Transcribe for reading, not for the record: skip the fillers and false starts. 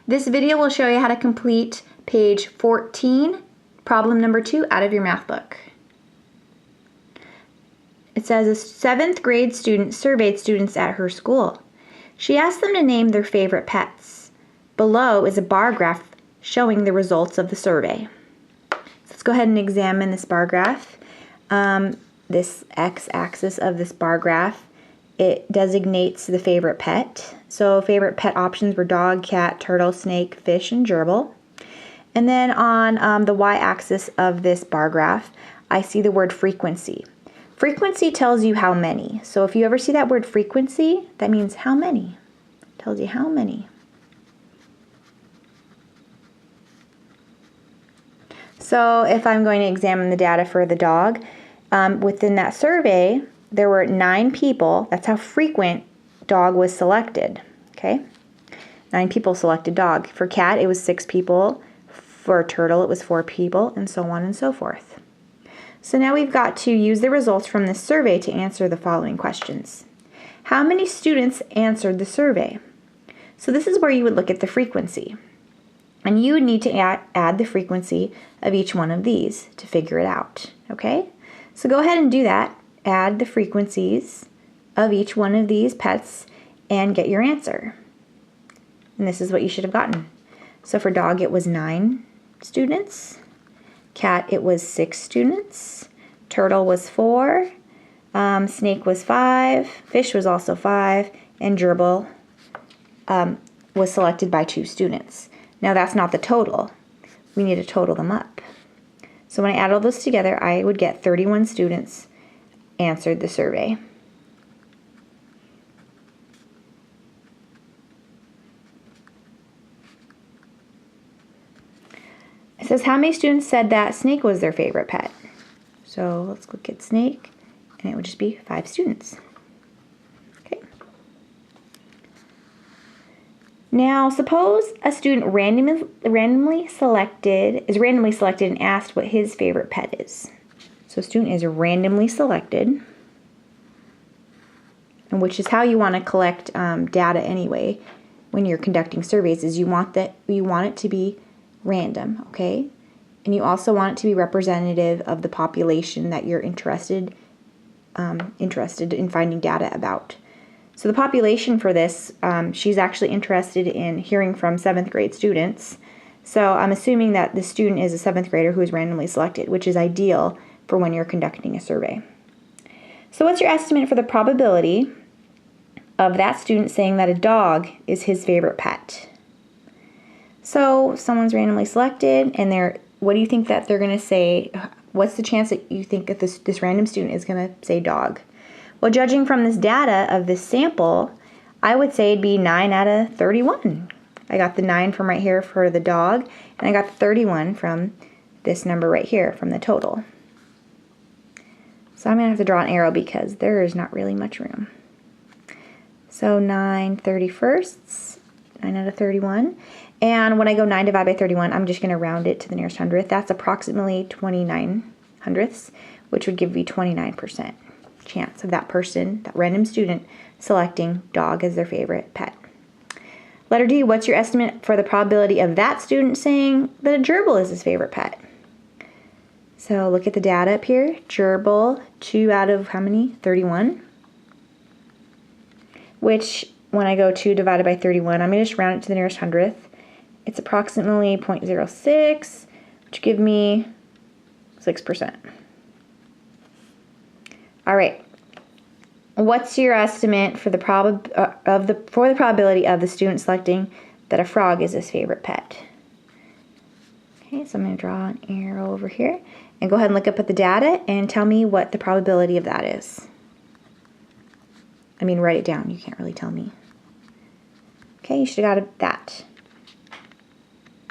This video will show you how to complete page 14, problem number 2 out of your math book. It says a 7th grade student surveyed students at her school. She asked them to name their favorite pets. Below is a bar graph showing the results of the survey. Let's go ahead and examine this bar graph. This x-axis of this bar graph, it designates the favorite pet. So favorite pet options were dog, cat, turtle, snake, fish, and gerbil. And then on the y-axis of this bar graph, I see the word frequency. Frequency tells you how many. So if you ever see that word frequency, that means how many. It tells you how many. So if I'm going to examine the data for the dog, within that survey, there were 9 people. That's how frequent dog was selected. Okay, 9 people selected dog. For cat, it was 6 people. For turtle, it was 4 people, and so on and so forth. So now we've got to use the results from this survey to answer the following questions. How many students answered the survey? So this is where you would look at the frequency. And you would need to add the frequency of each one of these to figure it out. Okay? So go ahead and do that. Add the frequencies of each one of these pets and get your answer. And this is what you should have gotten. So for dog, it was 9 students. Cat, it was 6 students. Turtle was 4. Snake was 5. Fish was also 5. And gerbil was selected by 2 students. Now that's not the total. We need to total them up. So when I add all those together, I would get 31 students answered the survey. It says how many students said that snake was their favorite pet. So let's look at snake, and it would just be 5 students. Okay. Now suppose a student is randomly selected and asked what his favorite pet is. So a student is randomly selected, and which is how you want to collect data anyway when you're conducting surveys, is you want it to be random, okay? And you also want it to be representative of the population that you're interested in finding data about. So the population for this, she's actually interested in hearing from 7th grade students. So I'm assuming that the student is a 7th grader who is randomly selected, which is ideal for when you're conducting a survey. So what's your estimate for the probability of that student saying that a dog is his favorite pet? So someone's randomly selected, and what do you think that they're going to say? What's the chance that you think that this random student is going to say dog? Well, judging from this data of this sample, I would say it'd be 9 out of 31. I got the 9 from right here for the dog, and I got the 31 from this number right here from the total. So I'm going to have to draw an arrow because there is not really much room. So 9 31sts, 9 out of 31. And when I go 9 divided by 31, I'm just going to round it to the nearest hundredth. That's approximately 29 hundredths, which would give me 29% chance of that person, that random student, selecting dog as their favorite pet. Letter D, what's your estimate for the probability of that student saying that a gerbil is his favorite pet? So look at the data up here. Gerbil, 2 out of how many? 31. Which, when I go 2 divided by 31, I'm going to just round it to the nearest hundredth. It's approximately 0.06, which give me 6%. All right. What's your estimate for the probability of the student selecting that a frog is his favorite pet? Okay, so I'm going to draw an arrow over here and go ahead and look up at the data and tell me what the probability of that is. I mean, write it down. You can't really tell me. Okay, you should have got that.